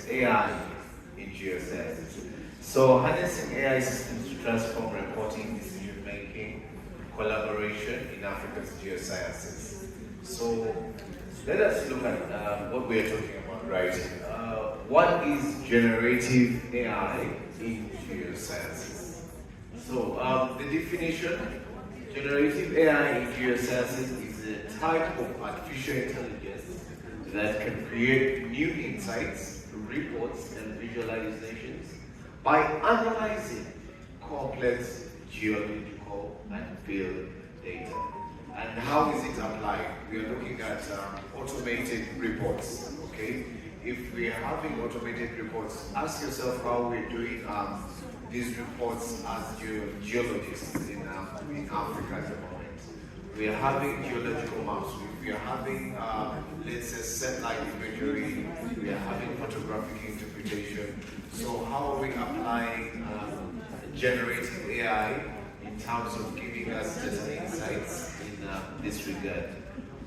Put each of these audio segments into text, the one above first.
AI in Geosciences. So harnessing AI systems to transform reporting, decision-making, collaboration in Africa's geosciences. So let us look at what we are talking about, right? What is generative AI in geosciences? So the definition, generative AI in geosciences is a type of artificial intelligence that can create new insights, reports, and visualizations by analyzing complex geological and field data. And how is it applied? We are looking at automated reports, okay? If we are having automated reports, ask yourself how we're doing these reports as geologists in Africa at the moment. We are having geological maps, we are having, let's say, satellite imagery, we are having photographic interpretation. So how are we applying generative AI in terms of giving us data insights in this regard?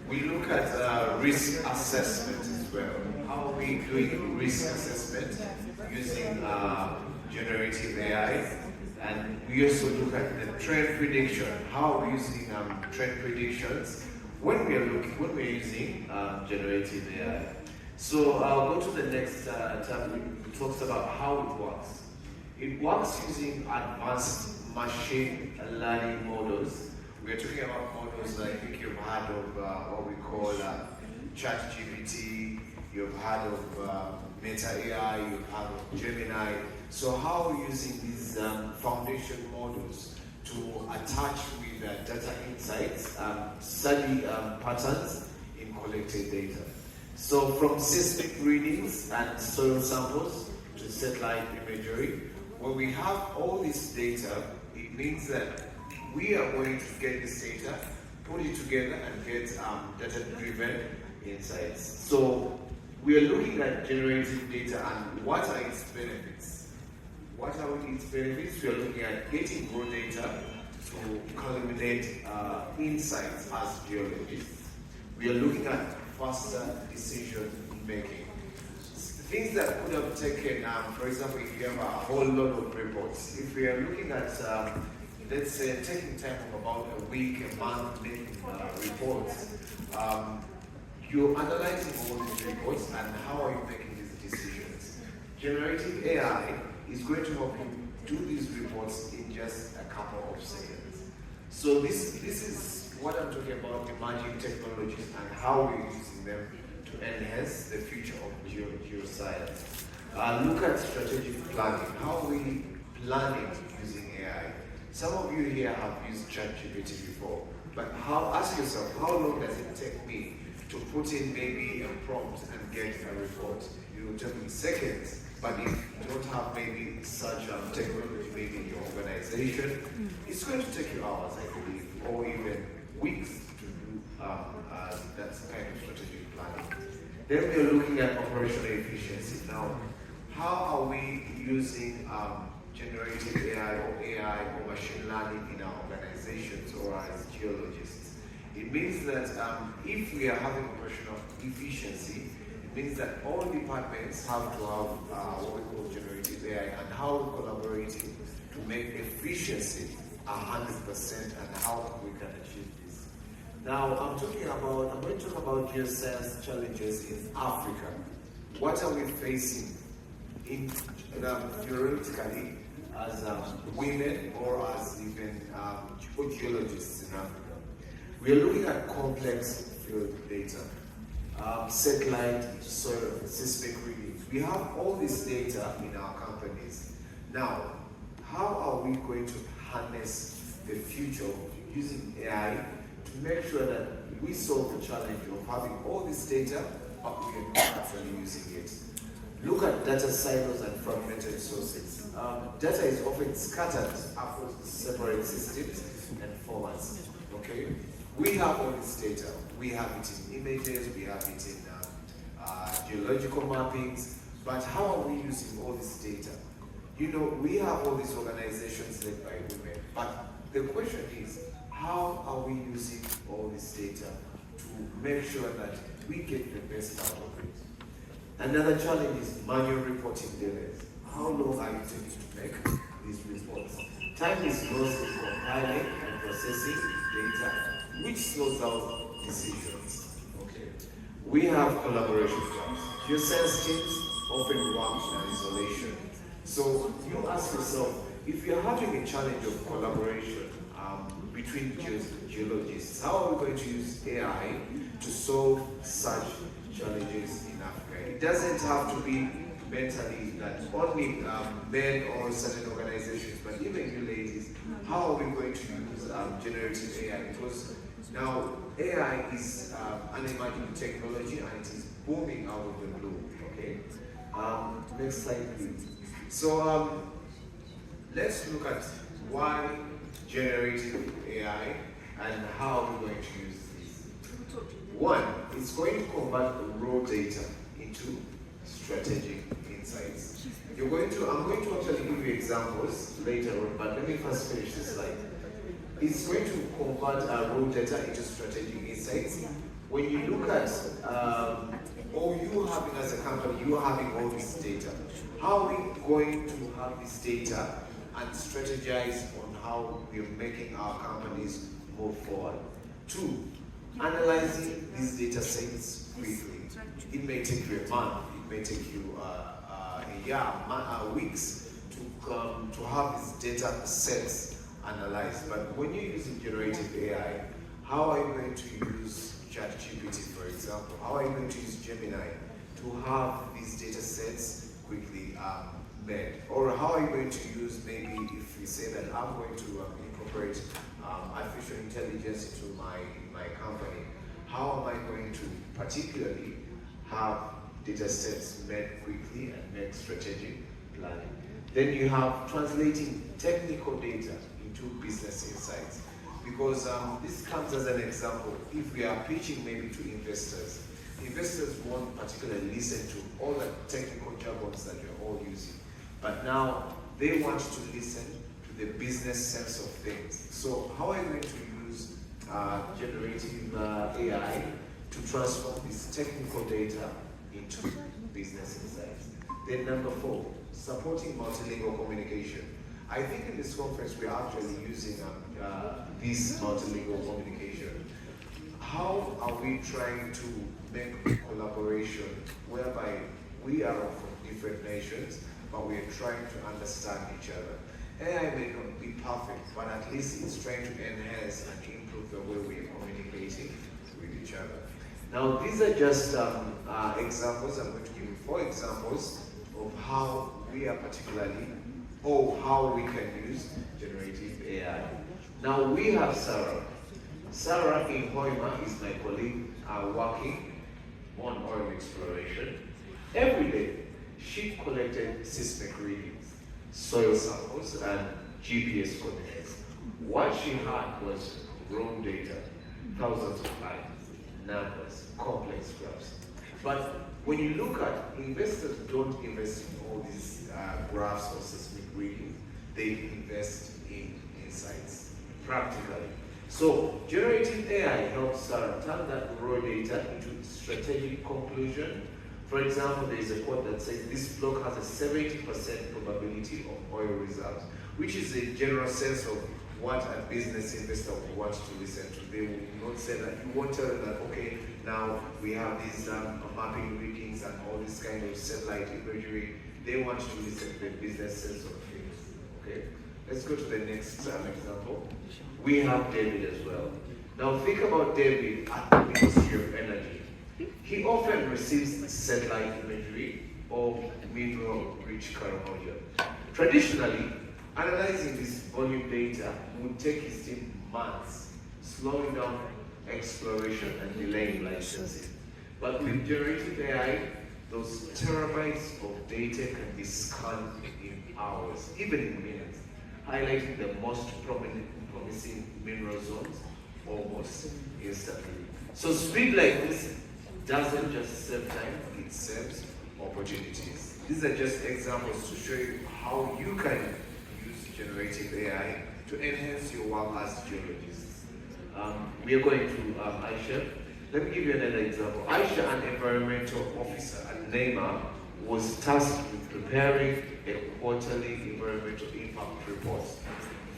We look at risk assessment as well. How are we doing risk assessment using generative AI? And we also look at the trend prediction. How are we using trend predictions when we're using generative AI? So I'll go to the next tab. It talks about how it works. It works using advanced machine learning models. We're talking about models I think you've heard of what we call ChatGPT, you've heard of Meta AI, you've heard of Gemini. So how are we using these foundation models to attach with data insights, study patterns in collected data? So from seismic readings and soil samples to satellite imagery, when we have all this data, it means that we are going to get this data, put it together and get data-driven insights. So we are looking at generating data and what are its benefits? What are its benefits? We are looking at getting raw data to culminate insights as geologists. We are looking at faster decision making. Things that could have taken, for example, if you have a whole lot of reports, if we are looking at, let's say, taking time of about a week, a month, making reports, you're analyzing all these reports and how are you making these decisions? Generative AI is going to help you do these reports in just a couple of seconds. So this is what I'm talking about, emerging technologies and how we're using them to enhance the future of geoscience. Look at strategic planning. How are we planning using AI? Some of you here have used ChatGPT before, but ask yourself, how long does it take me to put in maybe a prompt and get a report? It will take me seconds, but if you don't have maybe such technology maybe in your organization, it's going to take you hours, I believe, or even weeks to do that kind of strategic planning. Then we are looking at operational efficiency. Now, how are we using generative AI or machine learning in our organizations or as geologists? It means that if we are having operational efficiency, it means that all departments have to have what we call generative AI and how we're collaborating to make efficiency 100% and how we can achieve this. Now, I'm going to talk about geoscience challenges in Africa. What are we facing in theoretically as women or as even geologists in Africa? We are looking at complex field data, satellite, soil, seismic readings. We have all this data in our companies. Now, how are we going to harness the future using AI to make sure that we solve the challenge of having all this data, but we are not actually using it? Look at data silos and fragmented sources. Data is often scattered across separate systems and formats. Okay, we have all this data. We have it in images. We have it in geological mappings. But how are we using all this data? You know, we have all these organizations led by women. But the question is, how are we using all this data to make sure that we get the best out of it? Another challenge is manual reporting delays. How long are you taking to make these reports? Time is lost in compiling and processing data, which slows down decisions. Okay. We have collaboration gaps. Geoscience teams often work in isolation. So you ask yourself, if you're having a challenge of collaboration between geologists, how are we going to use AI to solve such challenges in Africa? It doesn't have to be mentally that only men or certain organizations, but even you ladies, how are we going to use generative AI? Because now AI is an emerging technology and it is booming out of the blue. Okay. Next slide, please. So let's look at why generative AI and how we're going to use this. One, it's going to convert raw data into strategic insights. I'm going to actually give you examples later on, but let me first finish this slide. It's going to convert raw data into strategic insights. When you look at, or you having as a company, you having all this data, how are we going to have this data and strategize on how we're making our companies move forward? Two, analyzing these data sets quickly. It may take you a month, it may take you a year, weeks to have these data sets analyzed. But when you're using generative AI, how are you going to use ChatGPT, for example? How are you going to use Gemini to have these data sets quickly made? Or how are you going to use, maybe if you say that I'm going to incorporate artificial intelligence into my company, how am I going to particularly have data sets made quickly and make strategic planning? Then you have translating technical data into business insights. Because this comes as an example, if we are pitching maybe to investors, investors won't particularly listen to all the technical jargons that you're all using. But now they want to listen to the business sense of things. So how are you going to use generative AI to transform this technical data into business insights? Then number 4, supporting multilingual communication. I think in this conference we are actually using this multilingual communication. How are we trying to make collaboration whereby we are from different nations, but we are trying to understand each other? AI may not be perfect, but at least it's trying to enhance and improve the way we are communicating with each other. Now, these are just examples. I'm going to give you 4 examples of how we are particularly, or how we can use generative AI. Now, we have Sarah. Sarah in Hoima is my colleague working on oil exploration. Every day, she collected seismic readings, soil samples, and GPS coordinates. What she had was raw data, thousands of lines, numbers, complex graphs. But when you look at, investors don't invest in all these graphs or seismic readings, they invest in insights, practically. So generative AI helps turn that raw data into strategic conclusion. For example, there is a quote that says this block has a 70% probability of oil reserves, which is a general sense of what a business investor will want to listen to. They will not say that, you won't tell them that, okay, now we have these mapping readings and all this kind of satellite imagery. They want to listen to the business sense of things. Okay, let's go to the next example. We have David as well. Now think about David at the Ministry of Energy. He often receives satellite imagery of mineral-rich Karamojia. Traditionally, analyzing this volume data would take his team months, slowing down exploration and delaying licensing. But with generative AI, those terabytes of data can be scanned in hours, even in minutes, highlighting the most promising mineral zones almost instantly. So speed like this doesn't just save time, it saves opportunities. These are just examples to show you how you can use generative AI to enhance your work as geologists. We are going to Aisha. Let me give you another example. Aisha, an environmental officer at NEMA, was tasked with preparing a quarterly environmental impact report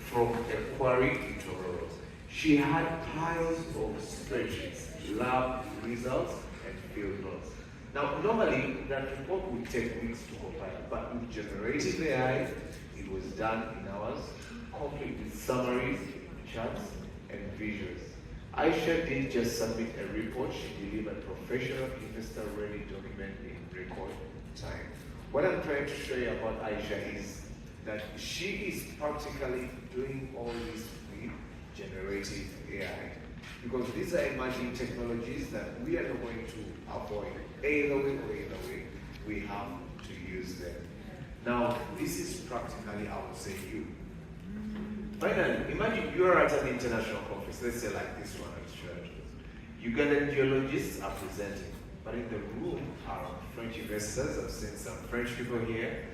from a quarry in Tororo. She had piles of spreadsheets, lab results, and field notes. Now, normally that report would take weeks to compile, but with generative AI, it was done in hours, complete with summaries, charts, and visuals. Aisha did just submit a report. She delivered professional investor-ready document in record time. What I'm trying to show you about Aisha is that she is practically doing all this with generative AI. Because these are emerging technologies that we are not going to avoid. Either way or either way, we have to use them. Now, this is practically, I would say, you. Finally, imagine you are at an international conference, let's say like this one at Sheraton. Ugandan geologists are presenting, but in the room are French investors. I've seen some French people here,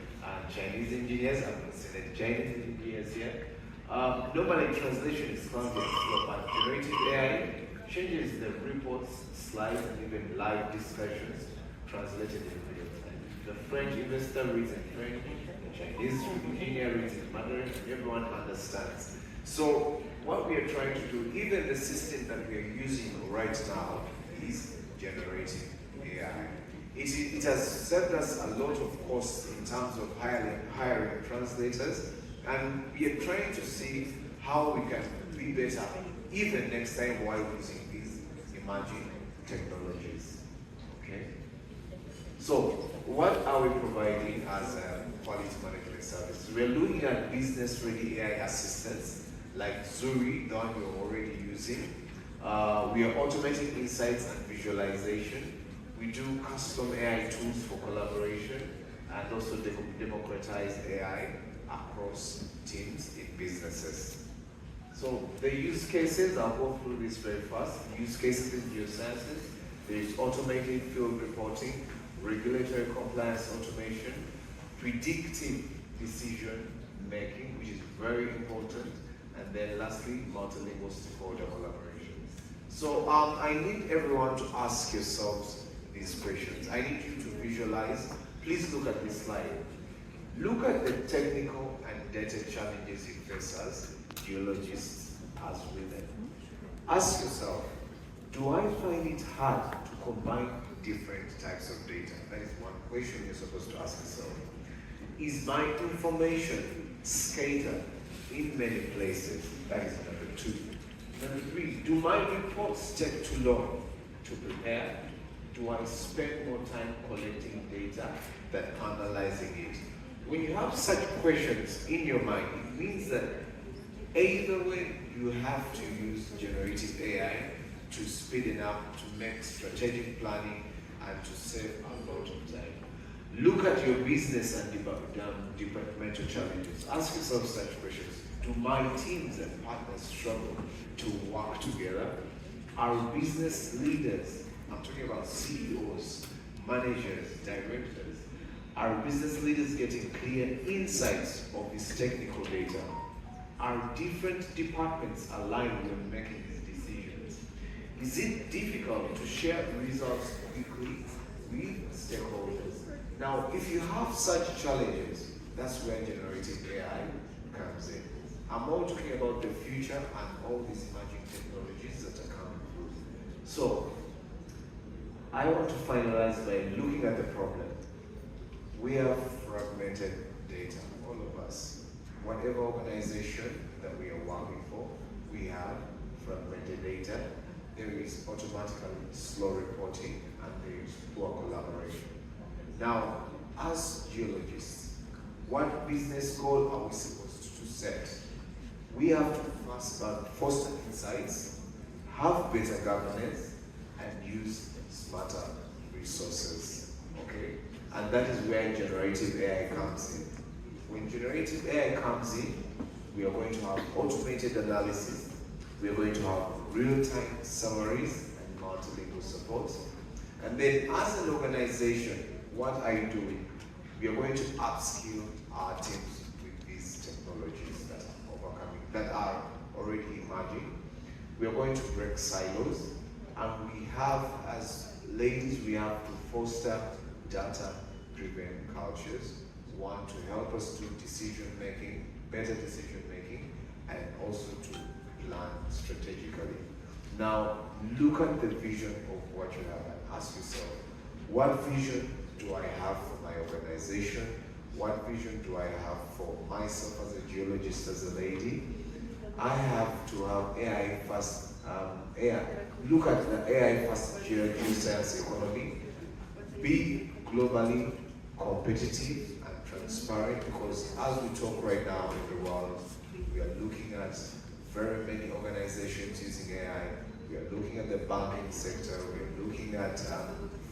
Chinese engineers. I've seen Chinese engineers here. Normally translation is complex, but generative AI changes the reports, slides, and even live discussions translated in real time. The French investor reads in French, the Chinese engineer reads in Mandarin, and everyone understands. So what we are trying to do, even the system that we are using right now, is generative AI. It has saved us a lot of costs in terms of hiring translators, and we are trying to see how we can be better even next time while using these emerging technologies. Okay? So, what are we providing as a quality management service? We are looking at business-ready AI assistants like Zuri, the one you're already using. We are automating insights and visualization. We do custom AI tools for collaboration and also democratize AI across teams in businesses. So the use cases, I'll go through this very fast. Use cases in Geosciences, there is automated field reporting, regulatory compliance automation, predictive decision making, which is very important, and then lastly, multilingual stakeholder collaboration. So I need everyone to ask yourselves these questions. I need you to visualize. Please look at this slide. Look at the technical and data challenges you face as geologists, as women. Ask yourself, do I find it hard to combine different types of data? That is one question you're supposed to ask yourself. Is my information scattered in many places? That is number 2. Number 3, do my reports take too long to prepare? Do I spend more time collecting data than analyzing it? When you have such questions in your mind, it means that either way you have to use generative AI to speed it up, to make strategic planning, and to save a lot of time. Look at your business and departmental challenges. Ask yourself such questions. Do my teams and partners struggle to work together? Are business leaders, I'm talking about CEOs, managers, directors, are business leaders getting clear insights of this technical data? Are different departments aligned when making these decisions? Is it difficult to share results quickly with stakeholders? Now, if you have such challenges, that's where generative AI comes in. I'm all talking about the future and all these emerging technologies that are coming through. So, I want to finalize by looking at the problem. We have fragmented data, all of us. Whatever organization that we are working for, we have fragmented data. There is automatically slow reporting and there is poor collaboration. Now, as geologists, what business goal are we supposed to set? We have to first foster insights, have better governance, and use smarter resources, okay? And that is where generative AI comes in. When generative AI comes in, we are going to have automated analysis, we are going to have real-time summaries and multilingual support. And then as an organization, what are you doing? We are going to upskill our teams with these technologies that are overcoming, that are already emerging. We are going to break silos, and And we have, as ladies, we have to foster data-driven cultures. One, to help us do decision-making, better decision-making, and also to plan strategically. Now, look at the vision of what you have and ask yourself, what vision do I have for my organization? What vision do I have for myself as a geologist, as a lady? I have to have AI first, look at the AI first geoscience economy, be globally competitive and transparent, because as we talk right now in the world, we are looking at very many organizations using AI. We are looking at the banking sector, we are looking at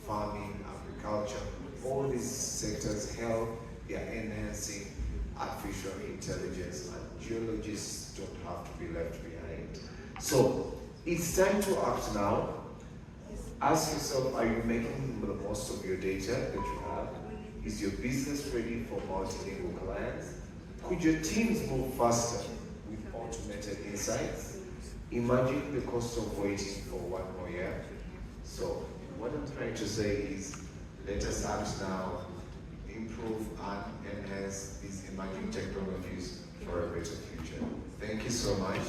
farming, agriculture, all these sectors, health, they are enhancing artificial intelligence, and geologists don't have to be left behind. So it's time to act now. Ask yourself, are you making the most of your data that you have? Is your business ready for multilingual clients? Could your teams move faster with automated insights? Imagine the cost of waiting for 1 more year. So what I'm trying to say is, let us act now, improve and enhance these emerging technologies for a better future. Thank you so much.